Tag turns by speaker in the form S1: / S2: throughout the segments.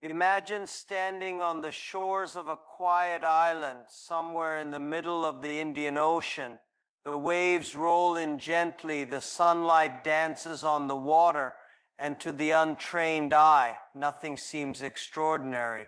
S1: Imagine standing on the shores of a quiet island somewhere in the middle of the Indian Ocean. The waves roll in gently, the sunlight dances on the water, and to the untrained eye, nothing seems extraordinary.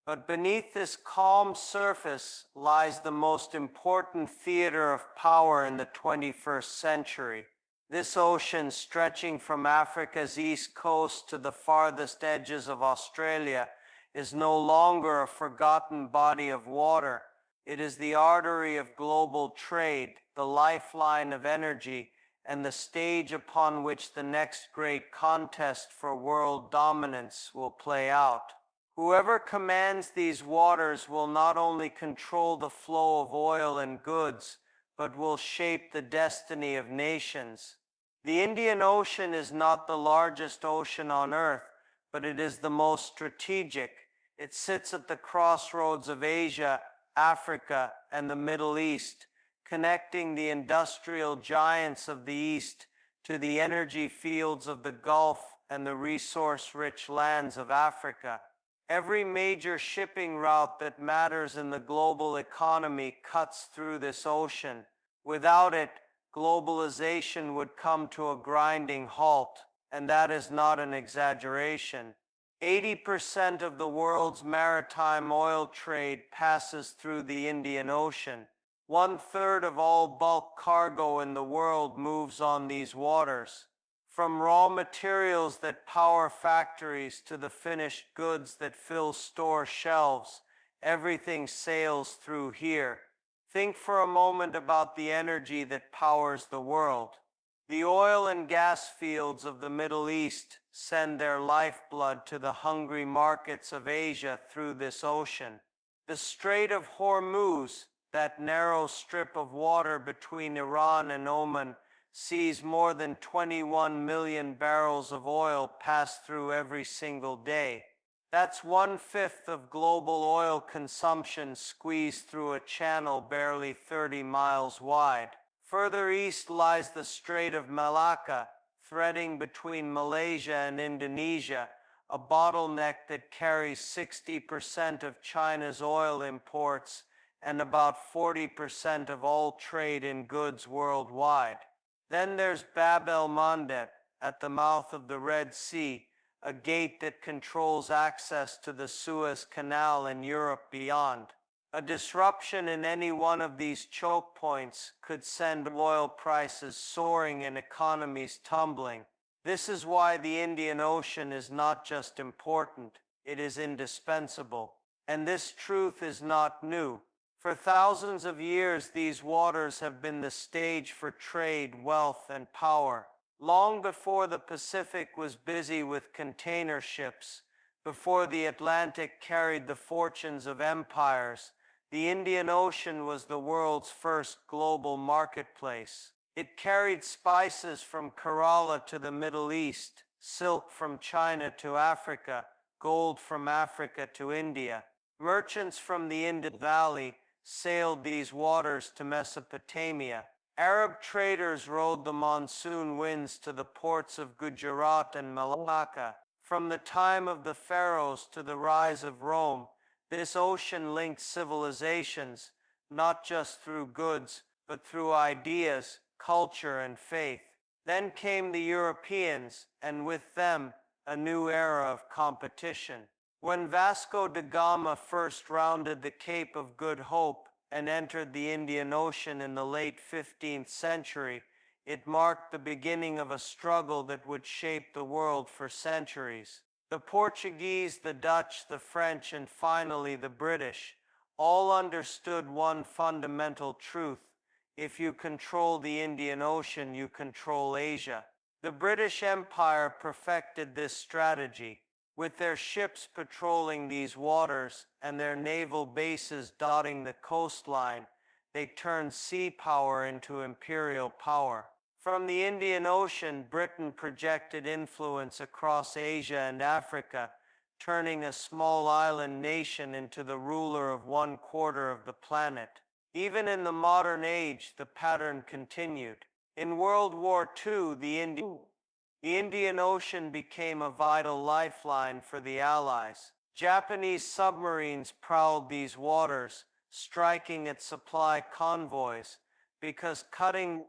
S1: But beneath this calm surface lies the most important theater of power in the 21st century. This ocean, stretching from Africa's east coast to the farthest edges of Australia, is no longer a forgotten body of water. It is the artery of global trade, the lifeline of energy, and the stage upon which the next great contest for world dominance will play out. Whoever commands these waters will not only control the flow of oil and goods, but will shape the destiny of nations. The Indian Ocean is not the largest ocean on Earth, but it is the most strategic. It sits at the crossroads of Asia, Africa, and the Middle East, connecting the industrial giants of the East to the energy fields of the Gulf and the resource-rich lands of Africa. Every major shipping route that matters in the global economy cuts through this ocean. Without it, globalization would come to a grinding halt, and that is not an exaggeration. 80% of the world's maritime oil trade passes through the Indian Ocean. 1/3 of all bulk cargo in the world moves on these waters. From raw materials that power factories to the finished goods that fill store shelves, everything sails through here. Think for a moment about the energy that powers the world. The oil and gas fields of the Middle East send their lifeblood to the hungry markets of Asia through this ocean. The Strait of Hormuz, that narrow strip of water between Iran and Oman, sees more than 21 million barrels of oil pass through every single day. That's 1/5 of global oil consumption squeezed through a channel barely 30 miles wide. Further east lies the Strait of Malacca, threading between Malaysia and Indonesia, a bottleneck that carries 60% of China's oil imports and about 40% of all trade in goods worldwide. Then there's Bab el-Mandeb, at the mouth of the Red Sea, a gate that controls access to the Suez Canal and Europe beyond. A disruption in any one of these choke points could send oil prices soaring and economies tumbling. This is why the Indian Ocean is not just important, it is indispensable. And this truth is not new. For thousands of years, these waters have been the stage for trade, wealth, and power. Long before the Pacific was busy with container ships, before the Atlantic carried the fortunes of empires, the Indian Ocean was the world's first global marketplace. It carried spices from Kerala to the Middle East, silk from China to Africa, gold from Africa to India. Merchants from the Indus Valley sailed these waters to Mesopotamia. Arab traders rode the monsoon winds to the ports of Gujarat and Malacca. From the time of the pharaohs to the rise of Rome, this ocean linked civilizations, not just through goods, but through ideas, culture, and faith. Then came the Europeans, and with them, a new era of competition. When Vasco da Gama first rounded the Cape of Good Hope and entered the Indian Ocean in the late 15th century, it marked the beginning of a struggle that would shape the world for centuries. The Portuguese, the Dutch, the French, and finally the British all understood one fundamental truth: if you control the Indian Ocean, you control Asia. The British Empire perfected this strategy. With their ships patrolling these waters and their naval bases dotting the coastline, they turned sea power into imperial power. From the Indian Ocean, Britain projected influence across Asia and Africa, turning a small island nation into the ruler of 1/4 of the planet. Even in the modern age, the pattern continued. In World War II, the Indian Ocean became a vital lifeline for the Allies. Japanese submarines prowled these waters, striking at supply convoys, because cutting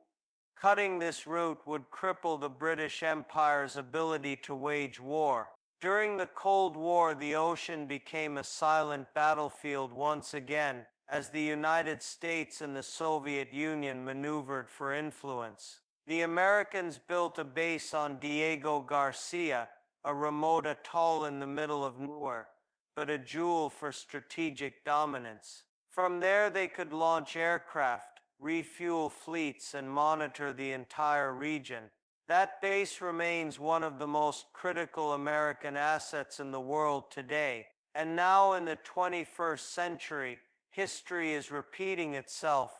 S1: this route would cripple the British Empire's ability to wage war. During the Cold War, the ocean became a silent battlefield once again, as the United States and the Soviet Union maneuvered for influence. The Americans built a base on Diego Garcia, a remote atoll in the middle of nowhere, but a jewel for strategic dominance. From there they could launch aircraft, refuel fleets, and monitor the entire region. That base remains one of the most critical American assets in the world today. And now in the 21st century, history is repeating itself,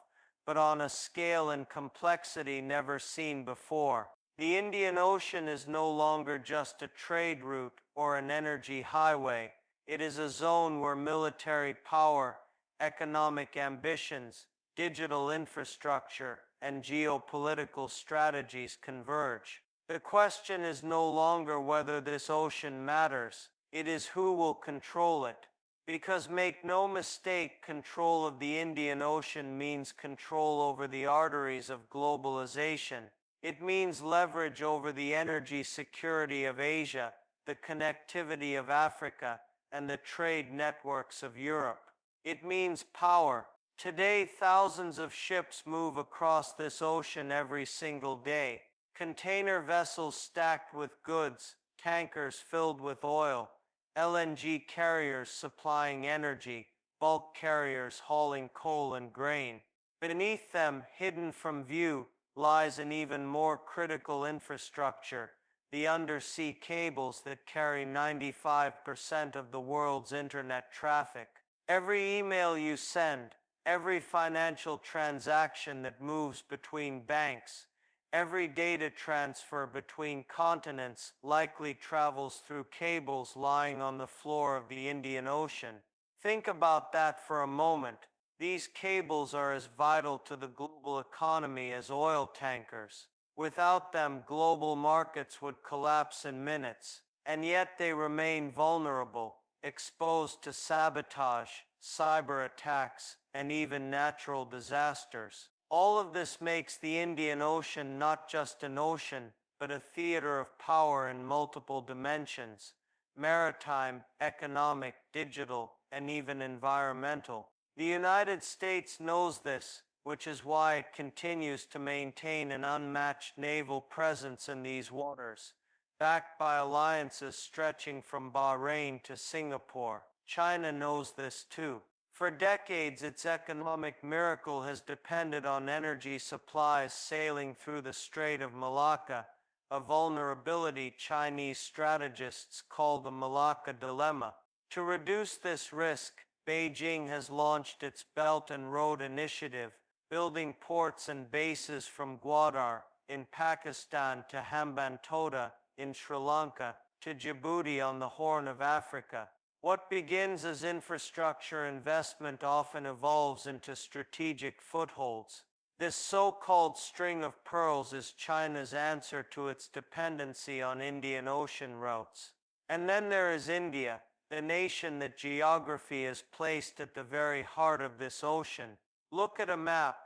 S1: but on a scale and complexity never seen before. The Indian Ocean is no longer just a trade route or an energy highway. It is a zone where military power, economic ambitions, digital infrastructure, and geopolitical strategies converge. The question is no longer whether this ocean matters, it is who will control it. Because make no mistake, control of the Indian Ocean means control over the arteries of globalization. It means leverage over the energy security of Asia, the connectivity of Africa, and the trade networks of Europe. It means power. Today, thousands of ships move across this ocean every single day. Container vessels stacked with goods, tankers filled with oil, LNG carriers supplying energy, bulk carriers hauling coal and grain. Beneath them, hidden from view, lies an even more critical infrastructure, the undersea cables that carry 95% of the world's internet traffic. Every email you send, every financial transaction that moves between banks, every data transfer between continents likely travels through cables lying on the floor of the Indian Ocean. Think about that for a moment. These cables are as vital to the global economy as oil tankers. Without them, global markets would collapse in minutes, and yet they remain vulnerable, exposed to sabotage, cyber attacks, and even natural disasters. All of this makes the Indian Ocean not just an ocean, but a theater of power in multiple dimensions: maritime, economic, digital, and even environmental. The United States knows this, which is why it continues to maintain an unmatched naval presence in these waters, backed by alliances stretching from Bahrain to Singapore. China knows this too. For decades, its economic miracle has depended on energy supplies sailing through the Strait of Malacca, a vulnerability Chinese strategists call the Malacca dilemma. To reduce this risk, Beijing has launched its Belt and Road Initiative, building ports and bases from Gwadar in Pakistan to Hambantota in Sri Lanka to Djibouti on the Horn of Africa. What begins as infrastructure investment often evolves into strategic footholds. This so-called string of pearls is China's answer to its dependency on Indian Ocean routes. And then there is India, the nation that geography has placed at the very heart of this ocean. Look at a map.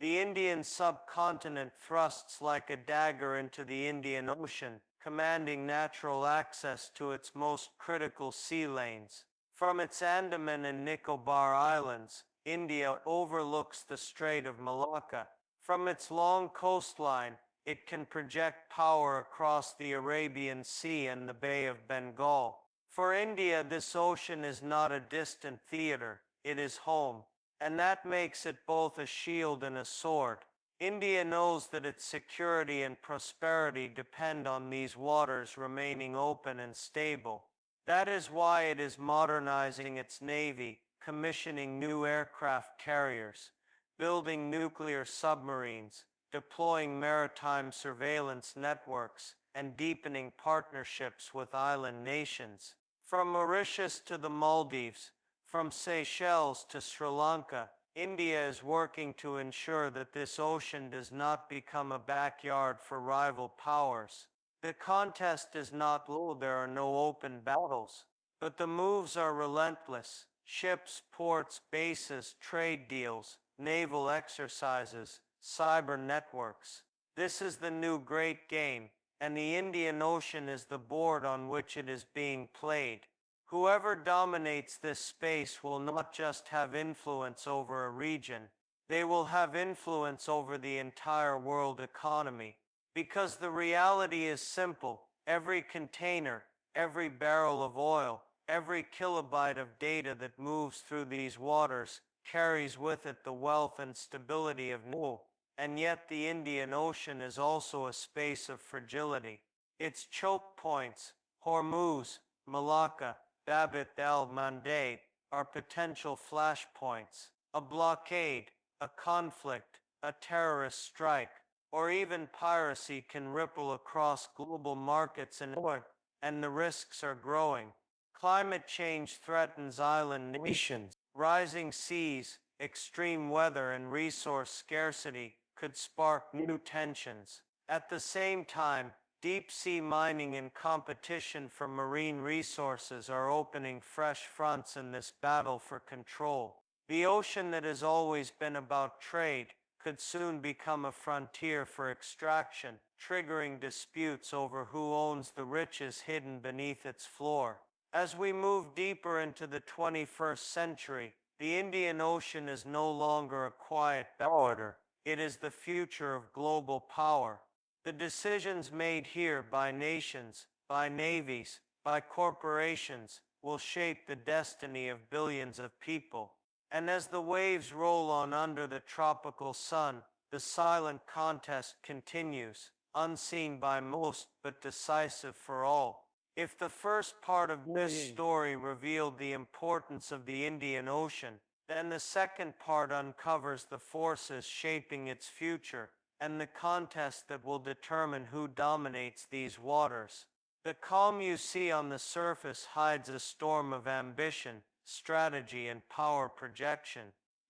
S1: The Indian subcontinent thrusts like a dagger into the Indian Ocean, commanding natural access to its most critical sea lanes. From its Andaman and Nicobar Islands, India overlooks the Strait of Malacca. From its long coastline, it can project power across the Arabian Sea and the Bay of Bengal. For India, this ocean is not a distant theater, it is home. And that makes it both a shield and a sword. India knows that its security and prosperity depend on these waters remaining open and stable. That is why it is modernizing its navy, commissioning new aircraft carriers, building nuclear submarines, deploying maritime surveillance networks, and deepening partnerships with island nations. From Mauritius to the Maldives, from Seychelles to Sri Lanka, India is working to ensure that this ocean does not become a backyard for rival powers. The contest is not low, there are no open battles, But the moves are relentless. Ships, ports, bases, trade deals, naval exercises, cyber networks. This is the new great game, and the Indian Ocean is the board on which it is being played. Whoever dominates this space will not just have influence over a region, they will have influence over the entire world economy. Because the reality is simple: every container, every barrel of oil, every kilobyte of data that moves through these waters carries with it the wealth and stability of Noor. And yet the Indian Ocean is also a space of fragility. Its choke points, Hormuz, Malacca, Bab el-Mandeb, are potential flashpoints. A blockade, a conflict, a terrorist strike, or even piracy can ripple across global markets and the risks are growing. Climate change threatens island nations. Rising seas, extreme weather, and resource scarcity could spark new tensions. At the same time, deep-sea mining and competition for marine resources are opening fresh fronts in this battle for control. The ocean that has always been about trade could soon become a frontier for extraction, triggering disputes over who owns the riches hidden beneath its floor. As we move deeper into the 21st century, the Indian Ocean is no longer a quiet border. It is the future of global power. The decisions made here by nations, by navies, by corporations will shape the destiny of billions of people. And as the waves roll on under the tropical sun, the silent contest continues, unseen by most but decisive for all. If the first part of this story revealed the importance of the Indian Ocean, then the second part uncovers the forces shaping its future and the contest that will determine who dominates these waters. The calm you see on the surface hides a storm of ambition, strategy, and power projection.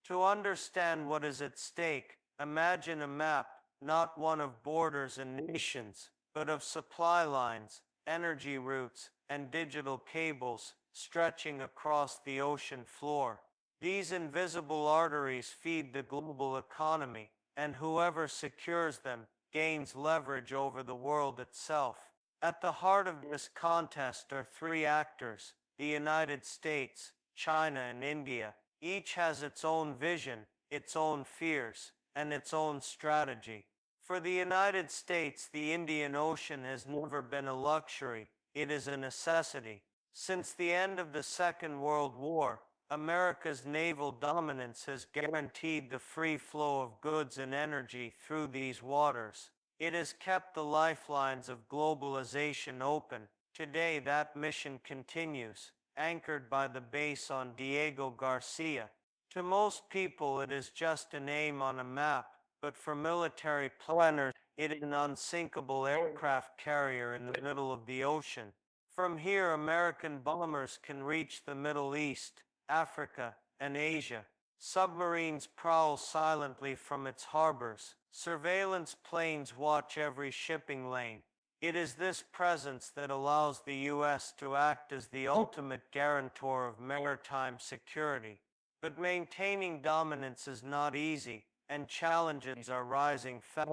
S1: To understand what is at stake, imagine a map, not one of borders and nations, but of supply lines, energy routes, and digital cables stretching across the ocean floor. These invisible arteries feed the global economy, and whoever secures them gains leverage over the world itself. At the heart of this contest are three actors: the United States, China, and India. Each has its own vision, its own fears, and its own strategy. For the United States, the Indian Ocean has never been a luxury, it is a necessity. Since the end of the Second World War, America's naval dominance has guaranteed the free flow of goods and energy through these waters. It has kept the lifelines of globalization open. Today, that mission continues, anchored by the base on Diego Garcia. To most people, it is just a name on a map, but for military planners, it is an unsinkable aircraft carrier in the middle of the ocean. From here, American bombers can reach the Middle East, Africa, and Asia. Submarines prowl silently from its harbors. Surveillance planes watch every shipping lane. It is this presence that allows the U.S. to act as the ultimate guarantor of maritime security. But maintaining dominance is not easy, and challenges are rising fast.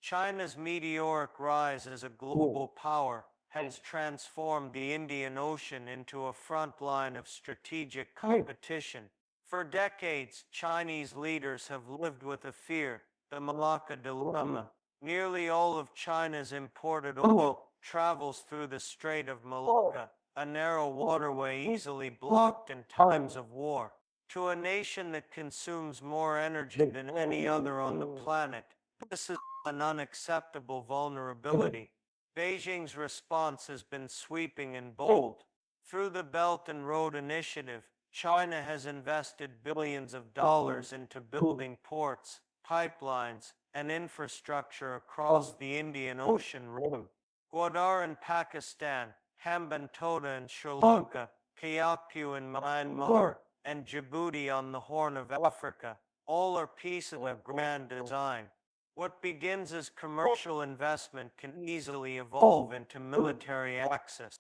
S1: China's meteoric rise as a global power has transformed the Indian Ocean into a front line of strategic competition. For decades, Chinese leaders have lived with a fear: the Malacca dilemma. Nearly all of China's imported oil travels through the Strait of Malacca, a narrow waterway easily blocked in times of war. To a nation that consumes more energy than any other on the planet, this is an unacceptable vulnerability. Beijing's response has been sweeping and bold. Through the Belt and Road Initiative, China has invested billions of dollars into building ports, pipelines, and infrastructure across the Indian Ocean rim. Gwadar in Pakistan, Hambantota in Sri Lanka, Kyaukphyu in Myanmar, and Djibouti on the Horn of Africa, all are pieces of grand design. What begins as commercial investment can easily evolve into military access.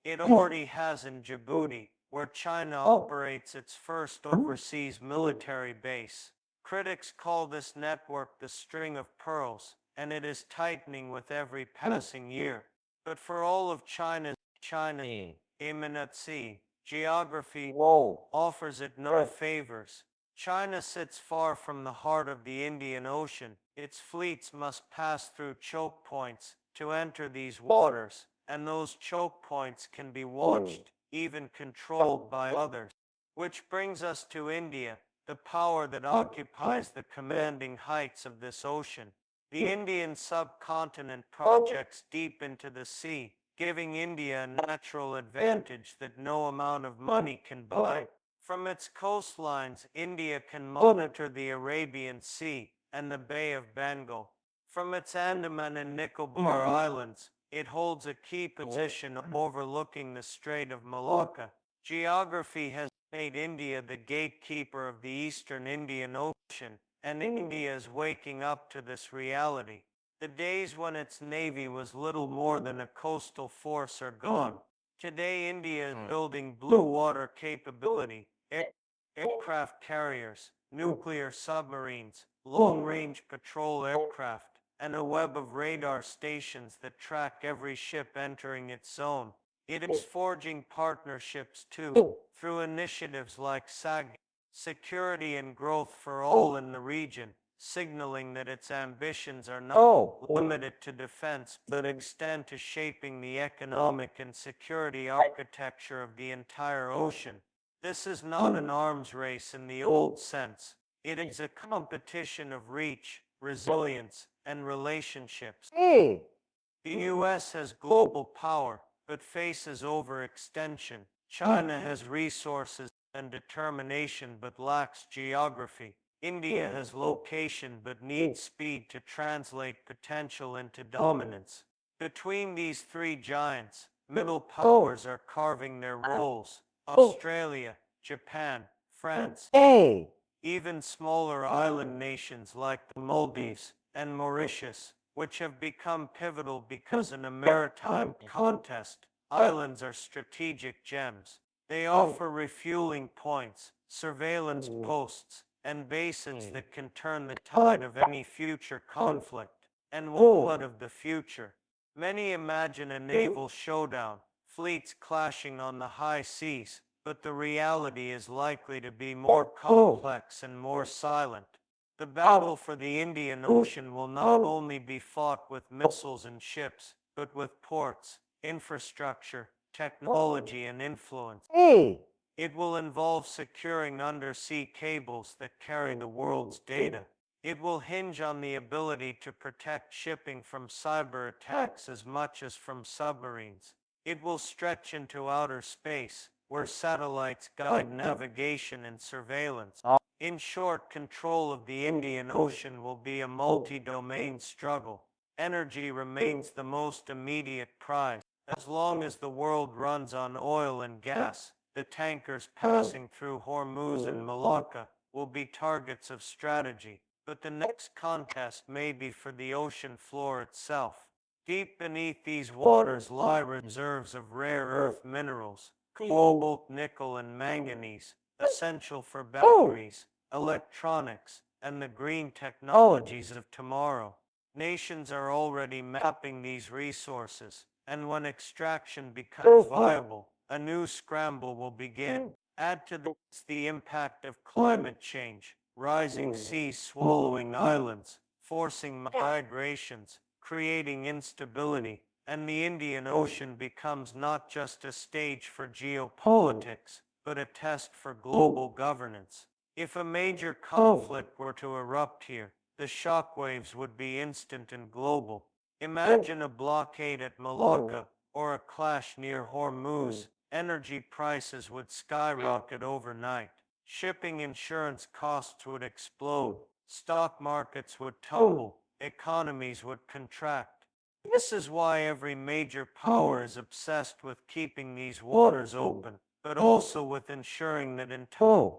S1: it already has in Djibouti, where China operates its first overseas military base. Critics call this network the string of pearls, and it is tightening with every passing year. But for all of China, imminent sea, geography offers it no favors. China sits far from the heart of the Indian Ocean. Its fleets must pass through choke points to enter these waters, and those choke points can be watched, even controlled by others. Which brings us to India, the power that occupies the commanding heights of this ocean. The Indian subcontinent projects deep into the sea, giving India a natural advantage that no amount of money can buy. From its coastlines, India can monitor the Arabian Sea and the Bay of Bengal. From its Andaman and Nicobar Islands, it holds a key position overlooking the Strait of Malacca. Geography has made India the gatekeeper of the eastern Indian Ocean, and India is waking up to this reality. The days when its navy was little more than a coastal force are gone. Today, India is building blue water capability, aircraft carriers, nuclear submarines, long-range patrol aircraft, and a web of radar stations that track every ship entering its zone. It is forging partnerships too, through initiatives like SAG, Security and Growth for All in the region, signaling that its ambitions are not limited to defense but extend to shaping the economic and security architecture of the entire ocean. This is not an arms race in the old sense. It is a competition of reach, resilience, and relationships. The US has global power, but faces overextension. China has resources and determination but lacks geography. India has location but needs speed to translate potential into dominance. Between these three giants, middle powers are carving their roles. Australia, Japan, France, even smaller island nations like the Maldives and Mauritius, which have become pivotal because in a maritime contest, islands are strategic gems. They offer refueling points, surveillance posts, and bases that can turn the tide of any future conflict. And what of the future? Many imagine a naval showdown, fleets clashing on the high seas, but the reality is likely to be more complex and more silent. The battle for the Indian Ocean will not only be fought with missiles and ships, but with ports, infrastructure, technology, and influence. It will involve securing undersea cables that carry the world's data. It will hinge on the ability to protect shipping from cyber attacks as much as from submarines. It will stretch into outer space, where satellites guide navigation and surveillance. In short, control of the Indian Ocean will be a multi-domain struggle. Energy remains the most immediate prize. As long as the world runs on oil and gas, the tankers passing through Hormuz and Malacca will be targets of strategy. But the next contest may be for the ocean floor itself. Deep beneath these waters lie reserves of rare earth minerals, cobalt, nickel, and manganese, essential for batteries, electronics, and the green technologies of tomorrow. Nations are already mapping these resources, and when extraction becomes viable, a new scramble will begin. Add to this the impact of climate change, rising seas swallowing islands, forcing migrations, creating instability, and the Indian Ocean becomes not just a stage for geopolitics, but a test for global governance. If a major conflict were to erupt here, the shockwaves would be instant and global. Imagine a blockade at Malacca or a clash near Hormuz. Energy prices would skyrocket overnight. Shipping insurance costs would explode. Stock markets would tumble. Economies would contract. This is why every major power is obsessed with keeping these waters open, but also with ensuring that in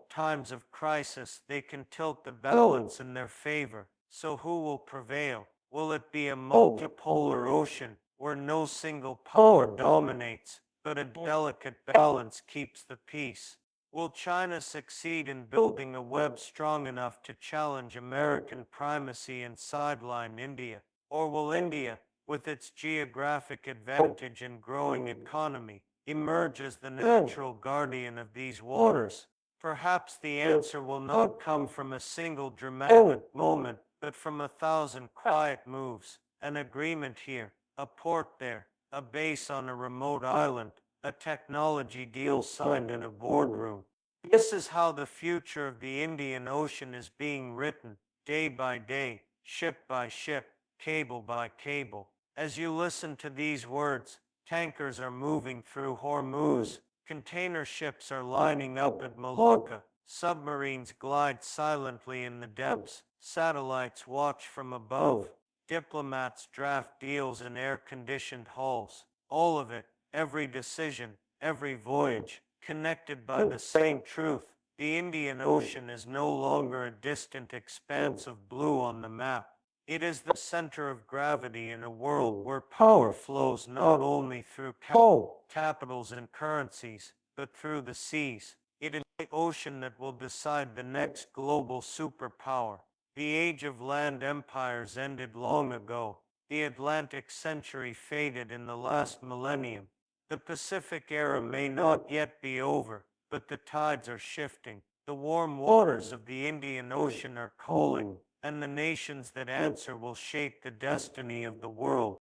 S1: times of crisis they can tilt the balance in their favor. So who will prevail? Will it be a multipolar ocean where no single power dominates, but a delicate balance keeps the peace. Will China succeed in building a web strong enough to challenge American primacy and sideline India? Or will India, with its geographic advantage and growing economy, emerge as the natural guardian of these waters? Perhaps the answer will not come from a single dramatic moment, but from 1,000 quiet moves. An agreement here, a port there, a base on a remote island, a technology deal signed in a boardroom. This is how the future of the Indian Ocean is being written, day by day, ship by ship, cable by cable. As you listen to these words, tankers are moving through Hormuz, container ships are lining up at Malacca, submarines glide silently in the depths, satellites watch from above, diplomats draft deals in air-conditioned halls. All of it, every decision, every voyage, connected by the same truth. The Indian Ocean is no longer a distant expanse of blue on the map. It is the center of gravity in a world where power flows not only through capitals and currencies, but through the seas. It is the ocean that will decide the next global superpower. The age of land empires ended long ago. The Atlantic century faded in the last millennium. The Pacific era may not yet be over, but the tides are shifting. The warm waters of the Indian Ocean are calling, and the nations that answer will shape the destiny of the world.